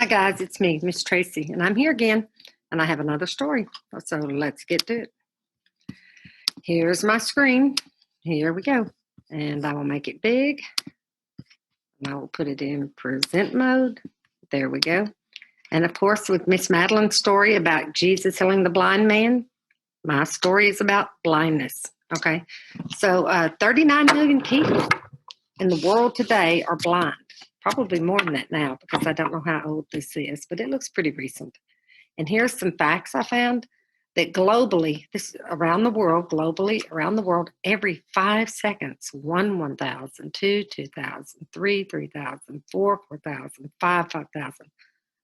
Hi guys, it's me, Miss Tracy, and I'm here again, and I have another story. So let's get to it. Here's my screen. Here we go. And I will make it big. And I will put it in present mode. There we go. And of course, with Miss Madeline's story about Jesus healing the blind man, my story is about blindness. Okay. So 39 million people in the world today are blind. Probably more than that now because I don't know how old this is, but it looks pretty recent. And here's some facts I found that globally, around the world, every 5 seconds, 1,000, 2,000, 3,000, 4,000, 5,000,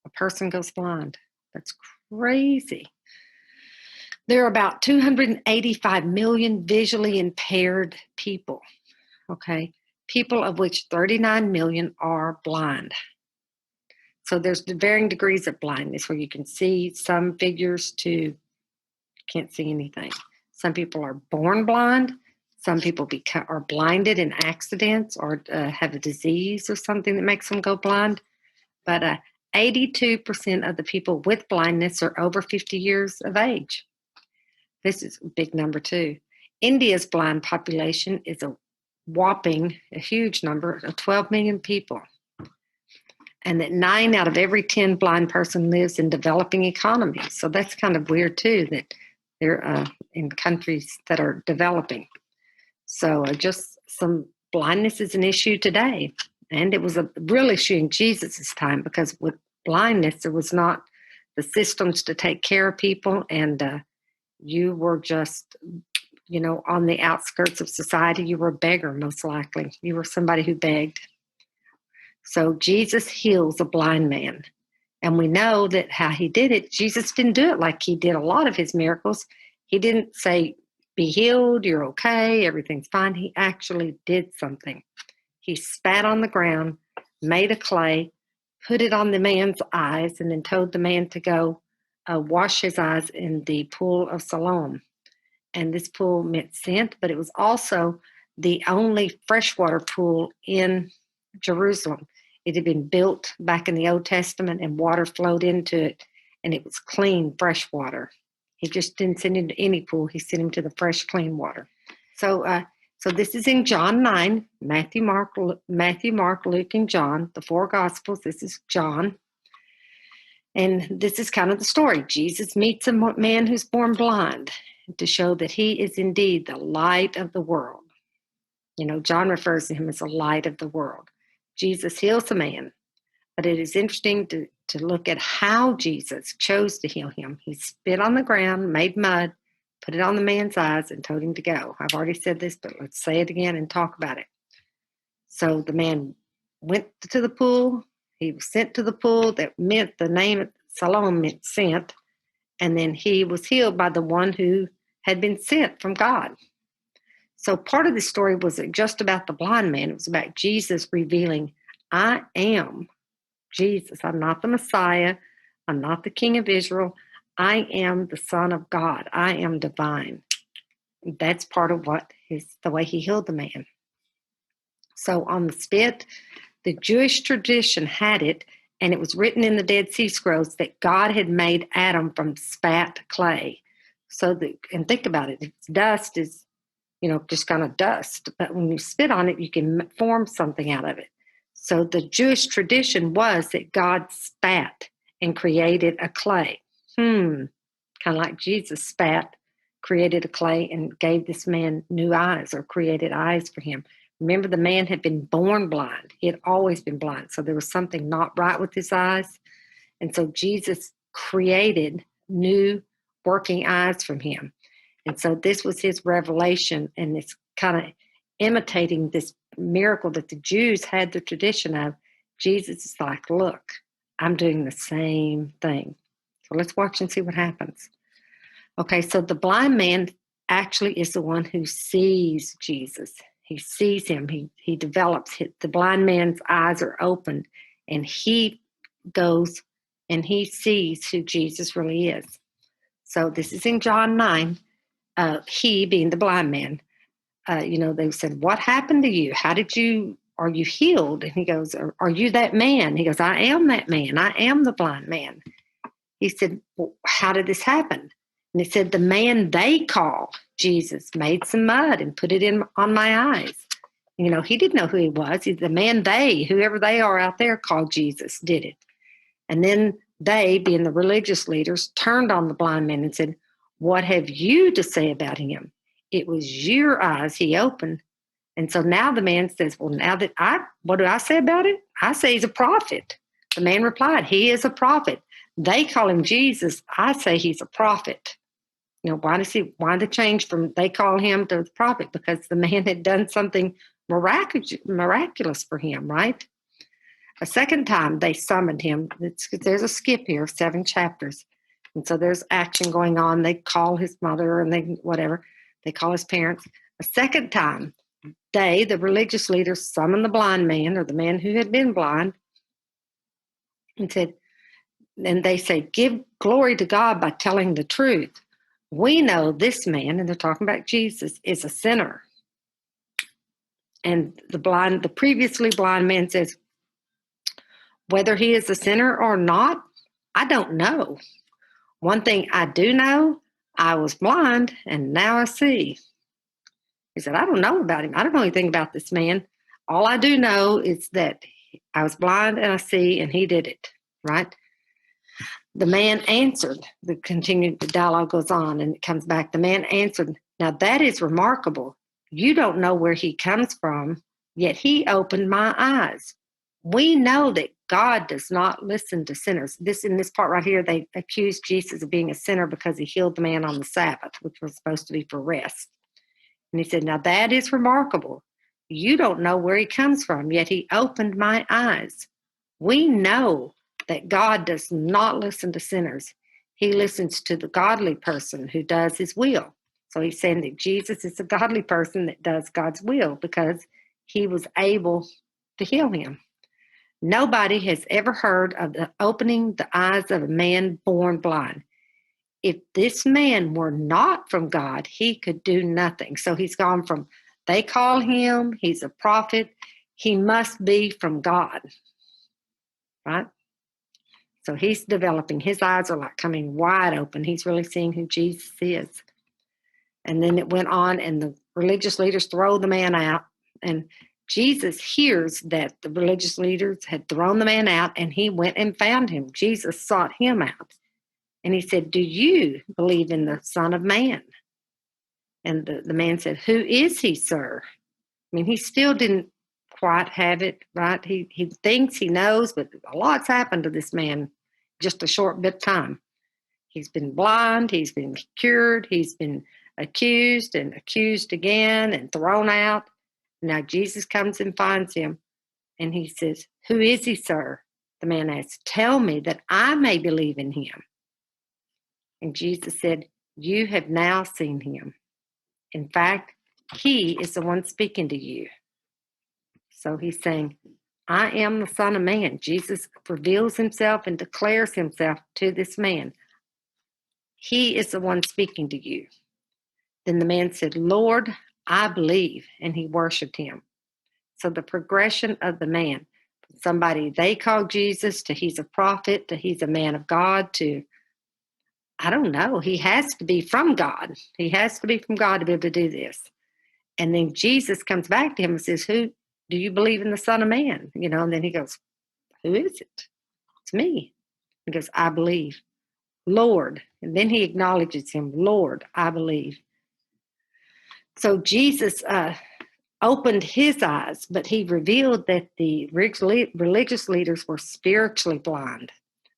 a person goes blind. That's crazy. There are about 285 million visually impaired people, okay? People of which 39 million are blind. So there's varying degrees of blindness where you can see some figures to can't see anything. Some people are born blind. Some people are blinded in accidents or have a disease or something that makes them go blind. But 82% of the people with blindness are over 50 years of age. This is a big number too. India's blind population is a huge number of 12 million people. And that 9 out of every 10 blind person lives in developing economies. So that's kind of weird too, that they're in countries that are developing. So just some blindness is an issue today. And it was a real issue in Jesus' time because with blindness, there was not the systems to take care of people. And you were just, on the outskirts of society. You were a beggar, most likely. You were somebody who begged. So Jesus heals a blind man. And we know that how he did it, Jesus didn't do it like he did a lot of his miracles. He didn't say, be healed, you're okay, everything's fine. He actually did something. He spat on the ground, made a clay, put it on the man's eyes, and then told the man to go wash his eyes in the pool of Siloam. And this pool meant sent, but it was also the only freshwater pool in Jerusalem. It had been built back in the Old Testament and water flowed into it, and it was clean, fresh water. He just didn't send him to any pool. He sent him to the fresh, clean water. So this is in John 9, Matthew, Mark, Luke, and John, the 4 Gospels. This is John. And this is kind of the story. Jesus meets a man who's born blind to show that he is indeed the light of the world. John refers to him as the light of the world. Jesus heals the man, but it is interesting to look at how Jesus chose to heal him. He spit on the ground, made mud, put it on the man's eyes, and told him to go. I've already said this, but let's say it again and talk about it. So the man went to the pool. He was sent to the pool. That meant the name Siloam meant sent. And then he was healed by the one who had been sent from God. So part of the story wasn't just about the blind man. It was about Jesus revealing, I am Jesus. I'm not the Messiah. I'm not the King of Israel. I am the Son of God. I am divine. That's part of the way he healed the man. So on the spit, the Jewish tradition had it, and it was written in the Dead Sea Scrolls that God had made Adam from spat clay. And think about it. Dust is just kind of dust. But when you spit on it, you can form something out of it. So the Jewish tradition was that God spat and created a clay. Kind of like Jesus spat, created a clay, and gave this man new eyes or created eyes for him. Remember, the man had been born blind. He had always been blind. So there was something not right with his eyes. And so Jesus created new working eyes from him. And so this was his revelation, and it's kind of imitating this miracle that the Jews had the tradition of. Jesus is like, look, I'm doing the same thing. So let's watch and see what happens. Okay, so the blind man actually is the one who sees Jesus. He sees him. He develops. The blind man's eyes are opened, and he goes and he sees who Jesus really is. So this is in John 9. He being the blind man, they said, what happened to you? are you healed? And he goes, are you that man? He goes, I am that man. I am the blind man. He said, well, how did this happen? And he said, the man they call Jesus made some mud and put it in on my eyes. He didn't know who he was. The man they, whoever they are out there, called Jesus, did it. And then they, being the religious leaders, turned on the blind man and said, what have you to say about him? It was your eyes he opened. And so now the man says, well, what do I say about it? I say he's a prophet. The man replied, he is a prophet. They call him Jesus. I say he's a prophet. Why the change from they call him to the prophet? Because the man had done something miraculous for him, right? A second time they summoned him. There's a skip here of 7 chapters. And so there's action going on. They call his mother and they call his parents. A second time, the religious leaders, summoned the blind man, or the man who had been blind, and they say, give glory to God by telling the truth. We know this man, and they're talking about Jesus, is a sinner. And the previously blind man says, whether he is a sinner or not, I don't know. One thing I do know, I was blind and now I see. He said, I don't know about him. I don't know anything about this man. All I do know is that I was blind and I see, and he did it, right? The man answered. The dialogue goes on and it comes back. The man answered, now that is remarkable. You don't know where he comes from, yet he opened my eyes. We know that God does not listen to sinners. In this part right here, they accused Jesus of being a sinner because he healed the man on the Sabbath, which was supposed to be for rest. And he said, now that is remarkable. You don't know where he comes from, yet he opened my eyes. We know that God does not listen to sinners. He listens to the godly person who does his will. So he's saying that Jesus is a godly person that does God's will because he was able to heal him. Nobody has ever heard of opening the eyes of a man born blind. If this man were not from God, he could do nothing. So he's gone from, they call him, he's a prophet, he must be from God, right? So he's developing, his eyes are like coming wide open. He's really seeing who Jesus is. And then it went on, and the religious leaders throw the man out, and Jesus hears that the religious leaders had thrown the man out, and he went and found him. Jesus sought him out. And he said, do you believe in the Son of Man? And the man said, who is he, sir? I mean, he still didn't quite have it, right? He thinks he knows, but a lot's happened to this man just a short bit of time. He's been blind, he's been cured, he's been accused and accused again and thrown out. Now Jesus comes and finds him, and he says, who is he, sir? The man asks, tell me that I may believe in him. And Jesus said, you have now seen him. In fact, he is the one speaking to you. So he's saying, I am the Son of Man. Jesus reveals himself and declares himself to this man. He is the one speaking to you. Then the man said, Lord, I believe, and he worshiped him. So the progression of the man, from somebody they call Jesus to he's a prophet to he's a man of God to, I don't know, he has to be from God. He has to be from God to be able to do this. And then Jesus comes back to him and says, who do you believe in the Son of Man? And then he goes, who is it? It's me. He goes, I believe. Lord. And then he acknowledges him, Lord, I believe. So Jesus opened his eyes, but he revealed that the religious leaders were spiritually blind.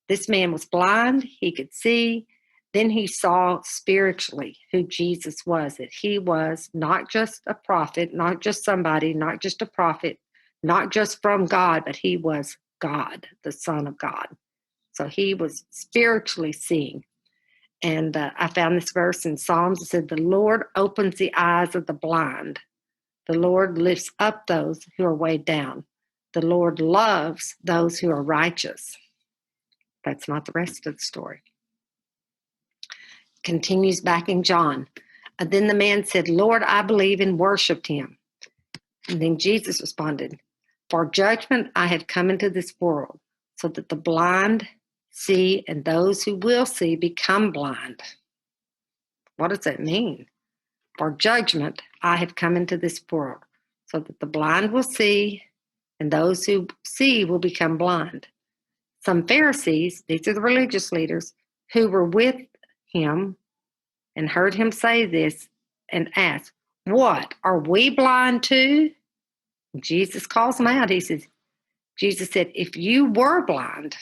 This man was blind, he could see. Then he saw spiritually who Jesus was, that he was not just a prophet, not just somebody, not just a prophet, not just from God, but he was God, the Son of God. So he was spiritually seeing. And I found this verse in Psalms. It said, the Lord opens the eyes of the blind. The Lord lifts up those who are weighed down. The Lord loves those who are righteous. That's not the rest of the story. Continues back in John. And then the man said, Lord, I believe, and worshiped him. And then Jesus responded, For judgment I have come into this world, so that the blind see, and those who will see become blind. What does that mean? For judgment I have come into this world, so that the blind will see, and those who see will become blind. Some Pharisees, these are the religious leaders, who were with him and heard him say this and asked, "What, are we blind too?" Jesus calls them out. Jesus said, if you were blind,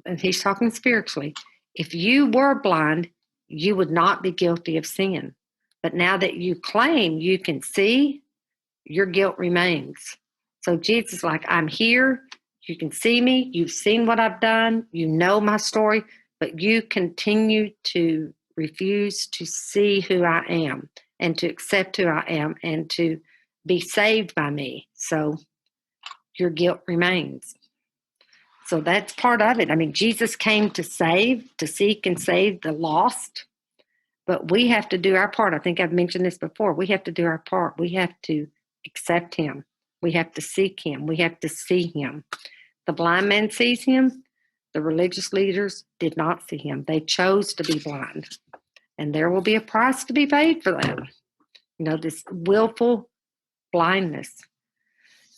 and he's talking spiritually, if you were blind, you would not be guilty of sin. But now that you claim you can see, your guilt remains. So Jesus is like, I'm here. You can see me. You've seen what I've done. You know my story, but you continue to refuse to see who I am and to accept who I am and to be saved by me. So your guilt remains. So that's part of it. I mean, Jesus came to save, to seek and save the lost, but we have to do our part. I think I've mentioned this before. We have to do our part. We have to accept him. We have to seek him. We have to see him. The blind man sees him. The religious leaders did not see him. They chose to be blind. And there will be a price to be paid for that. You know, this willful blindness.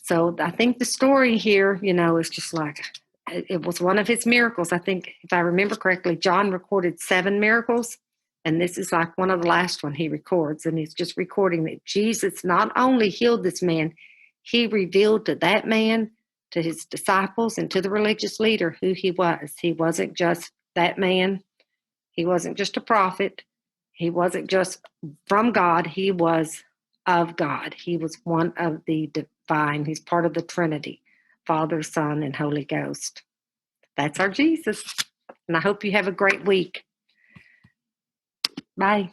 So I think the story here, you know, is just like, it was one of his miracles. I think, if I remember correctly, John recorded 7 miracles, and this is like one of the last one he records. And he's just recording that Jesus not only healed this man, he revealed to that man, to his disciples, and to the religious leader who he was. He wasn't just that man. He wasn't just a prophet. He wasn't just from God. He was of God. He was one of the divine. He's part of the Trinity, Father, Son, and Holy Ghost. That's our Jesus. And I hope you have a great week. Bye.